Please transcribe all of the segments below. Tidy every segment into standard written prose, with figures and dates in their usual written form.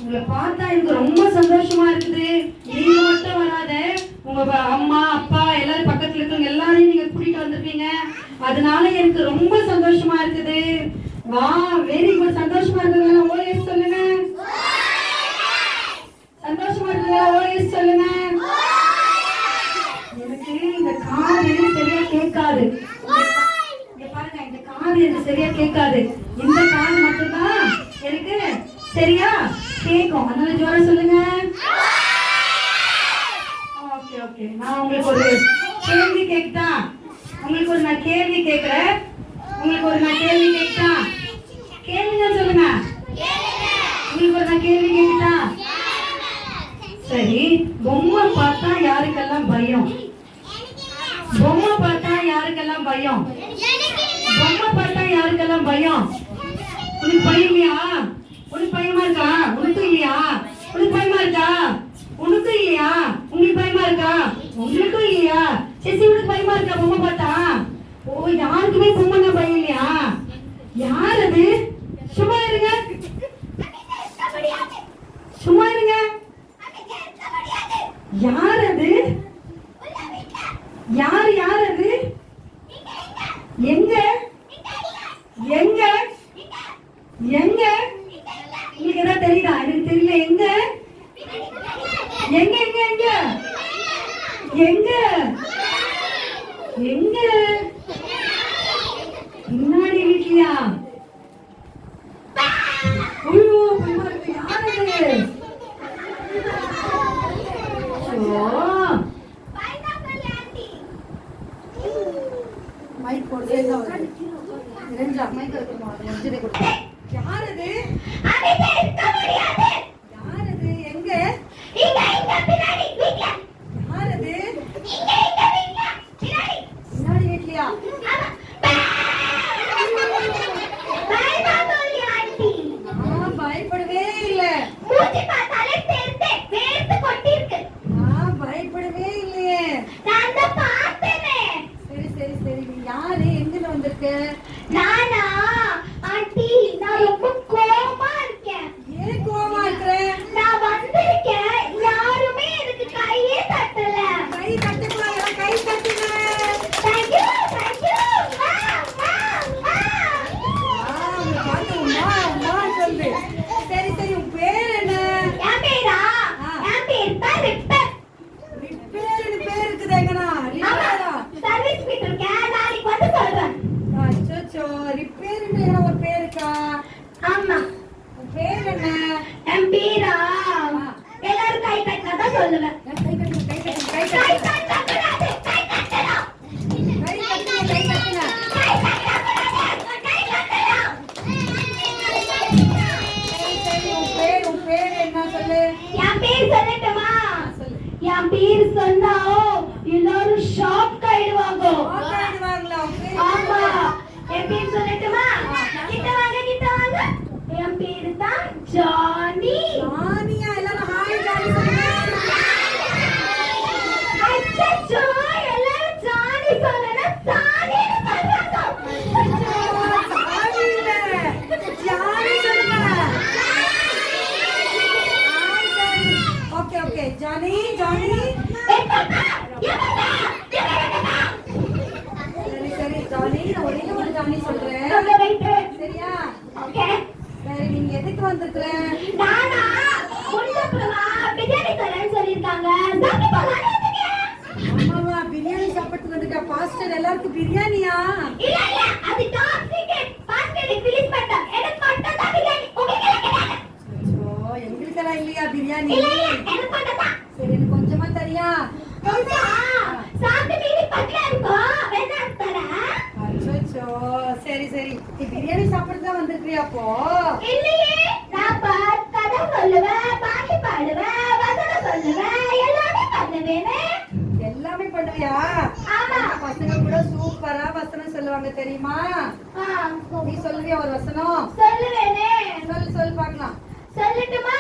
உங்களை பார்த்தா எனக்கு ரொம்ப சந்தோஷமா இருக்குது. நீங்க மட்டும் வராத, உங்க அம்மா அப்பா எல்லாரும் பக்கத்துல இருக்கவங்க எல்லாரையும் நீங்க கூட்டிட்டு வந்திருக்கீங்க. அதனால எனக்கு ரொம்ப சந்தோஷமா இருக்குது. வா, வெரி குட். சந்தோஷமா இருக்குங்களா? ஓஎஸ் சொல்லுங்க. சந்தோஷமா இருக்குங்களா? ஓஎஸ் சொல்லுங்க. எனக்கு இந்த காது சரியா கேட்காது. இங்க பாருங்க, இந்த காது எனக்கு சரியா கேட்காது. இந்த காது மட்டும்தான் எனக்கு சரியா கேட்கும். அதனால ஜோரா சொல்லுங்க. Okay okay. நான் உங்களுக்கு ஒரு கேள்வி கேட்கட்டா? உங்களுக்கு ஒரு நான் கேள்வி கேட்கிறேன். உங்களுக்கு ஒரு நான் கேள்வி கேட்கட்டா? கேளுங்க, சொல்லுங்க. உங்களுக்கு ஒரு நான் கேள்வி கேட்கட்டா? சரி, பொம்மை பார்த்தா யாருக்கெல்லாம் பயம்? பொம்மை பார்த்தா யாருக்கெல்லாம் பயம்? பொம்மை பார்த்தா யாருக்கெல்லாம் பயம்? உனக்கு பயம் இல்லையா? உனக்கு பயமா இருக்கா? உனக்கு இல்லையா? உனக்கு பயமா இருக்கா? உனக்கு இல்லையா? உங்களுக்கு பயமா இருக்கா? உங்களுக்கும் இல்லையா? சரி, உனக்கு பயமா இருக்கா பொம்மை பார்த்தா? ஓ, யாருக்குமே பொம்மைன்னா பயம் இல்லையா? யார் அது? சும்மா இருங்க, சும்மா இருங்க. யார் அது? யார் யார் அது? எங்க எங்க எங்க? உங்களுக்கு ஏதாவது தெரியுதா? எனக்கு தெரியல. எங்க எங்க எங்க எங்க எங்க எங்க? முன்னாடி வீட்லயா? ஐயோ, யார் அது? மைக் போடு. இரஞ்சா மைக் எடுத்துமா. நெஞ்சிலே கொடு. யார் அது? அங்கே இருக்க முடியாது. யார் அது? எங்க? இங்க இங்க பின்னாடி வீட்ல. யார் அது? இங்க இங்க வீட்ல. பின்னாடி. பின்னாடி வீட்லயா? ஆமா. பயப்படாதீங்க ஆண்டி. நான் பயப்படவே இல்ல. மூஞ்சி பார்த்தாலே தெரியுது. வேர்த்து கொட்டிருக்கு. நான் பயப்படவே இல்லையே. நான் தான் பார்த்தேனே. சரி சரி சரி. நீ யாரு? எங்க வந்திருக்க? நானா ஆண்டி, நான் ரொம்ப கோவமா இருக்கேன். ஏன் கோவமா இருக்கற? நான் வந்திருக்கேன், யாருமே எனக்கு கையே தட்டல. கை தட்டுங்க, கை தட்டுங்க. Thank you, thank you. சொல்லு. சரி சரி, உன் பேர் என்ன? என் பேரா? என் பேர் தான் ரிப்பர். ரிப்பேர்னு பேர் இருக்குது. எங்கனா ரிப்பேரா? சர்வீஸ் பீட்டர் நாளைக்கு வந்து சொல்றேன். அச்சோ, ரிப்பேர்னு என்ன ஒரு பேர் இருக்கா? ஆமா. உன் பேர் என்ன? என் பேரா? எல்லாரும் கை கட்டினா தான் சொல்லுவேன். கை கட்டு, கை கட்டு, கை கட்டு. கை கட்டக்கூடாது, கை கட்டணும். கை கட்டுங்க, கை கட்டுங்க. கை கட்டக்கூடாது, கை கட்டணும். சரி, உன் பேர் என்ன சொல்லு. என் பேர் சொல்லட்டுமா? சொல்லு. என் பேர் சொன்னா எல்லாரும் ஷாக் ஆயிடுவாங்க. ஆமா. என் பேர் சொல்லட்டுமா? கிட்ட வாங்க, கிட்ட வாங்க. என் பேரு தான் ஜானி. ஜானியா? எல்லாரும் ஹாய் ஜானி சொல்லுங்க. அச்சச்சோ, எல்லாரும் ஜானி சொல்லனா ஜானின்னு சொல்றாங்க. ஜானி இல்ல, ஜானி சொல்லுங்க. Hi Johnny. Okay okay. Johnny Johnny. சரி சரி ஜானி, நான் ஒரே ஒரு ஜானி சொல்றேன். சரியா? ஓகே. சரி, நீங்க எதுக்கு வந்திருக்கீங்க? நானா முன்னப்புறமா பிரியாணி தரேன்னு சொல்லிருக்காங்க. சாப்பிட்டு போலாம்னு வந்திருக்கேன். ஆமாவா, பிரியாணி சாப்பிட்டு வந்துட்டா? பாஸ்டர் எல்லாருக்கும் பிரியாணியா? இல்ல இல்ல, அது டாப் சீக்ரெட். பாஸ்டர் ரிலீஸ் பண்ணா. எனக்கு மட்டும் தான் பிரியாணி. உங்களுக்கு எல்லாம் கிடையாது. அச்சோ, எங்களுக்கு எல்லாம் இல்லையா பிரியாணி? இல்ல இல்ல, எனக்கு மட்டும் தான். சரி, எனக்கு கொஞ்சமா தரியா? சாப்பிட்டு மீறி பக்கத்துல இருக்கோ, வேணா தரேன். அச்சோ, சரி சரி. நீ பிரியாணி சாப்பிட்டு தான் வந்திருக்கியா? அப்போ இல்லையே, நான் கதை சொல்லுவேன், பாட்டு பாடுவேன், வசனம் சொல்லுவேன், எல்லாமே பண்ணுவேனே. எல்லாமே பண்ணுவியா? ஆமா. பசங்க கூட சூப்பரா வசனம் சொல்லுவாங்க தெரியுமா? நீ சொல்லுவியா ஒரு வசனம்? சொல்லுவேனே. சொல்லு சொல்லு பார்க்கலாம். சொல்லட்டுமா?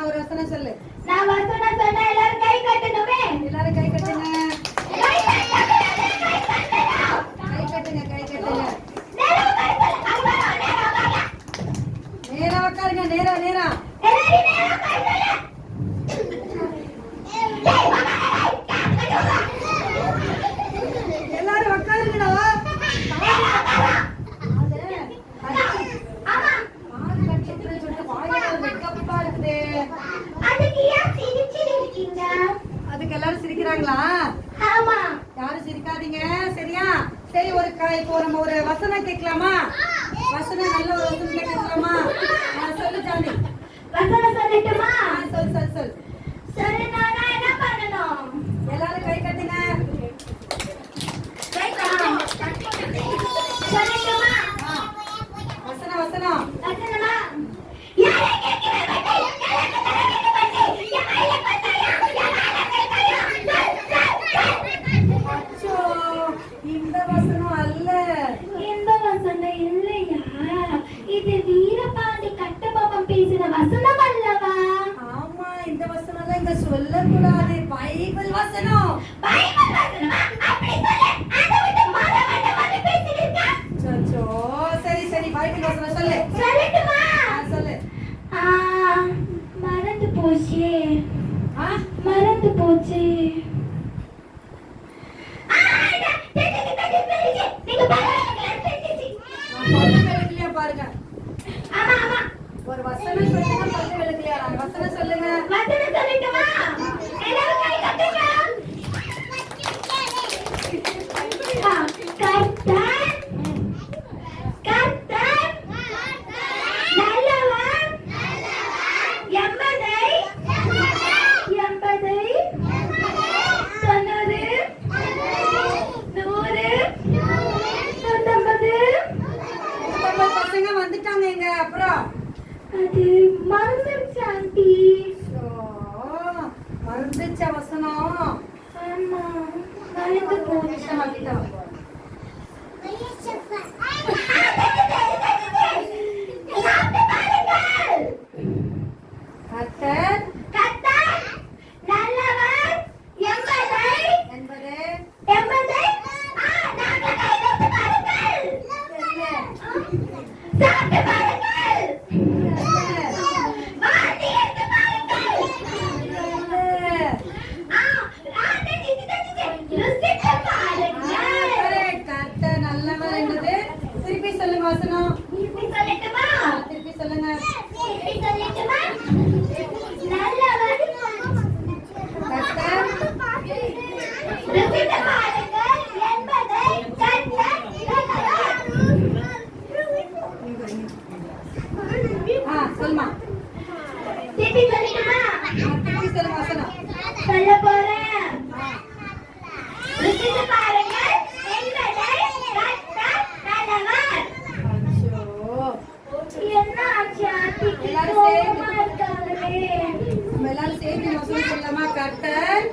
ஒரு வசனம் சொல்லு. நான் வசனம் சொன்னா எல்லாரும் கை கட்டணுமே. எல்லாரும் கை கட்டுங்க. கை கட்டுங்க, கை கட்டுங்க, கை கட்டுங்க. நேரா உட்காருங்க, நேரா நேரா. எல்லாரும் நேரா கேட்கலாமா? வசனம் நல்ல ஒரு வசனத்தை கேட்கலாமா? சொல்லு ஜானி. வசனம் சொல்லட்டுமா? சொல். சரி, நான் என்ன பண்ணணும்? எல்லாரும் கை கட்டுங்க. சொல்லட்டுமா? வசனம் வசனமா? யாரை கேட்கிறேன்? அச்சோ, இந்த வசனம் அல்ல. இந்த வசனம் இல்லையா? இது வீரபாண்டி கட்டபொம்மன் பேசின வசனம் அல்லவா? ஆமா, இந்த வசனம் இங்க சொல்லக்கூடாது. பைபிள் வசனம். பைபிள் வசனமா? அப்படி சொல்லு. அதை விட்டு மறவண்ட வந்து பேசிட்டு அச்சோ, சரி பைபிள் வசனம் சொல்லு. சொல்லட்டுமா? சொல்லு. மறந்து போச்சு. ஆ, மறந்து போச்சு. பாருங்க. ஒரு வசனம் சொல்லுங்க. பல்லு விளக்கலையா? வசனம் சொல்லுங்க. வசனம் சொல்லட்டுமா? எல்லாரும் கை தட்டுங்க. கர்த்தர் நல்லவர். எண்பதை தொண்ணூறு 100 150 பசங்க வந்துட்டாங்க எங்க. அப்புறம் அது மறந்துருச்சு ஆண்டி. மறந்துச்ச வசனம். ஆமா, மறந்து போச்சு. கர்த்தர் நல்லவர். எண்பதை சாப்பிட்டு பாருங்கள். வாந்தி எடுத்து பாருங்கள். ருசித்து பாருங்கள். கர்த்தர் நல்லவர் என்பது திருப்பி சொல்லுங்க வசனம். திருப்பி சொல்லட்டுமா? திருப்பி சொல்லுங்க. திருப்பி சொல்லட்டுமா? நல்லவர். கர்த்தர் ருசித்து பாருங்கள் என்பதை கர்த்தர் நல்லவர். சொல்லுமா. திருப்பி சொல்லட்டுமா? திருப்பி சொல்லுங்க வசனம். சொல்ல போறேன். ருசித்து பாருங்கள் என்பதை கர்த்தர் நல்லவர். என்ன ஆச்சு ஆண்டிக்கு? கோவமா இருக்காங்களே. நம்ம எல்லாரும் சேர்ந்து வசனம் சொல்லலாமா? கர்த்தர்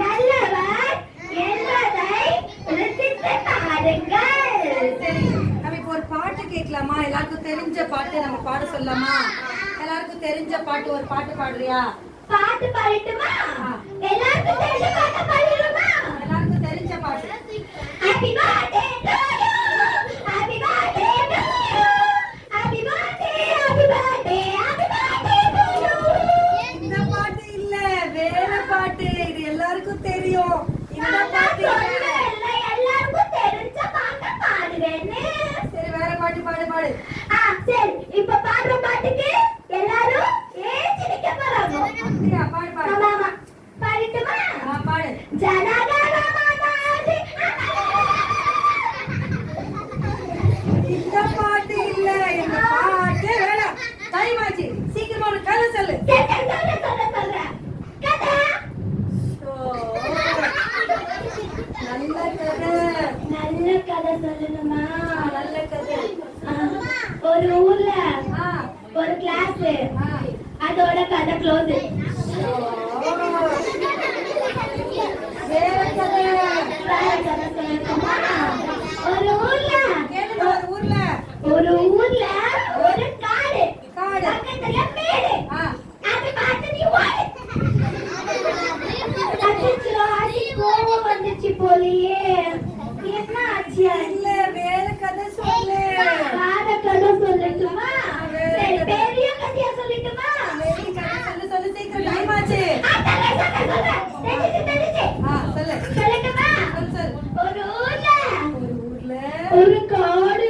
நல்லவர் என்பதை ருசித்து பாருங்கள். சரி, நம்ம இப்போ ஒரு பாட்டு கேட்கலாமா? எல்லாருக்கும் தெரிஞ்ச பாட்டு நம்ம பாட சொல்லலாமா? எல்லாருக்கும் தெரிஞ்ச பாட்டு ஒரு பாட்டு பாடுறியா? பாட்டு பாடட்டுமா? எல்லாருக்கும் தெரிஞ்ச பாட்டு பாடிடுமா? எல்லாருக்கும் தெரிஞ்ச பாட்டு. Happy birthday to you. Happy birthday to you. Happy birthday, happy birthday, happy birthday to you. இந்த பாட்டு இல்ல, வேற பாட்டு. இது எல்லாருக்கும் தெரியும். இந்த பாட்டு இல்ல. எல்லாருக்கும் தெரிஞ்ச பாட்டு பாடுவேன்னு. சரி, வேற பாட்டு பாடு. சரி, இப்ப பாடுற பாட்டுக்கு எல்லாரும் ஏஞ்சி நிக்க போறாங்க. அப்படியா? பாடு. ஆமா. பாடட்டுமா? பாடு. ஜனகணமனாதி. இந்த பாட்டு இல்ல, இந்த பாட்டு வேணாம். டைம் ஆச்சு, சீக்கிரமா ஒரு கதை சொல்லு. சொல்றேன். கதை. நல்ல கதை சொல்லணுமா? நல்ல கதை. ஒரு ஊர்ல ஒரு கிளாஸ், அதோட கதை க்ளோஸ். வேற கதை. சொல்லணுமா? ஒரு ஊர்ல ஒரு காடு, பக்கத்துல மேடு. அது பார்த்து நீ ஓடு. அச்சச்சோ, அடி கோவம் வந்துச்சு போலியே. என்ன ஆச்சு? இல்ல, வேற கதை சொல்லு. வேற கதை சொல்லட்டுமா? சரி, பெரிய கதையா சொல்லட்டுமா? வேற கதை சொல்லு சீக்கிரம், டைம் ஆச்சு. சொல்லு. சொல்லட்டுமா? சொல்லு. ஒரு ஊர்ல ஒரு காடு.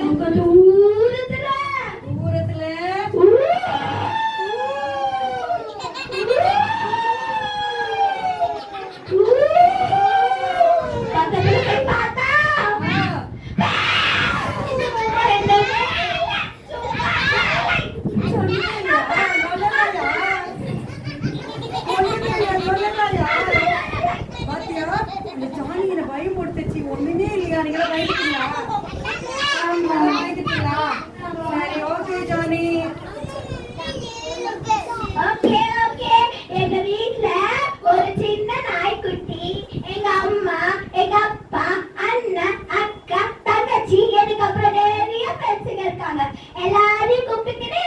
அங்க தூரத்துல பக்கத்துல போய் பார்த்தா கேக்குறீங்களா? ஆமா. கேக்குறீங்களா? சரி, ஓகே ஜானி. Okay okay. எங்க வீட்ல ஒரு சின்ன நாய்க்குட்டி, எங்க அம்மா, எங்க அப்பா, அண்ணன், அக்கா, தங்கச்சி, எனக்கு அப்புறம் நிறைய ஃப்ரெண்ட்ஸுங்க இருக்காங்க. எல்லாரையும் கூப்பிட்டுக்கிட்டு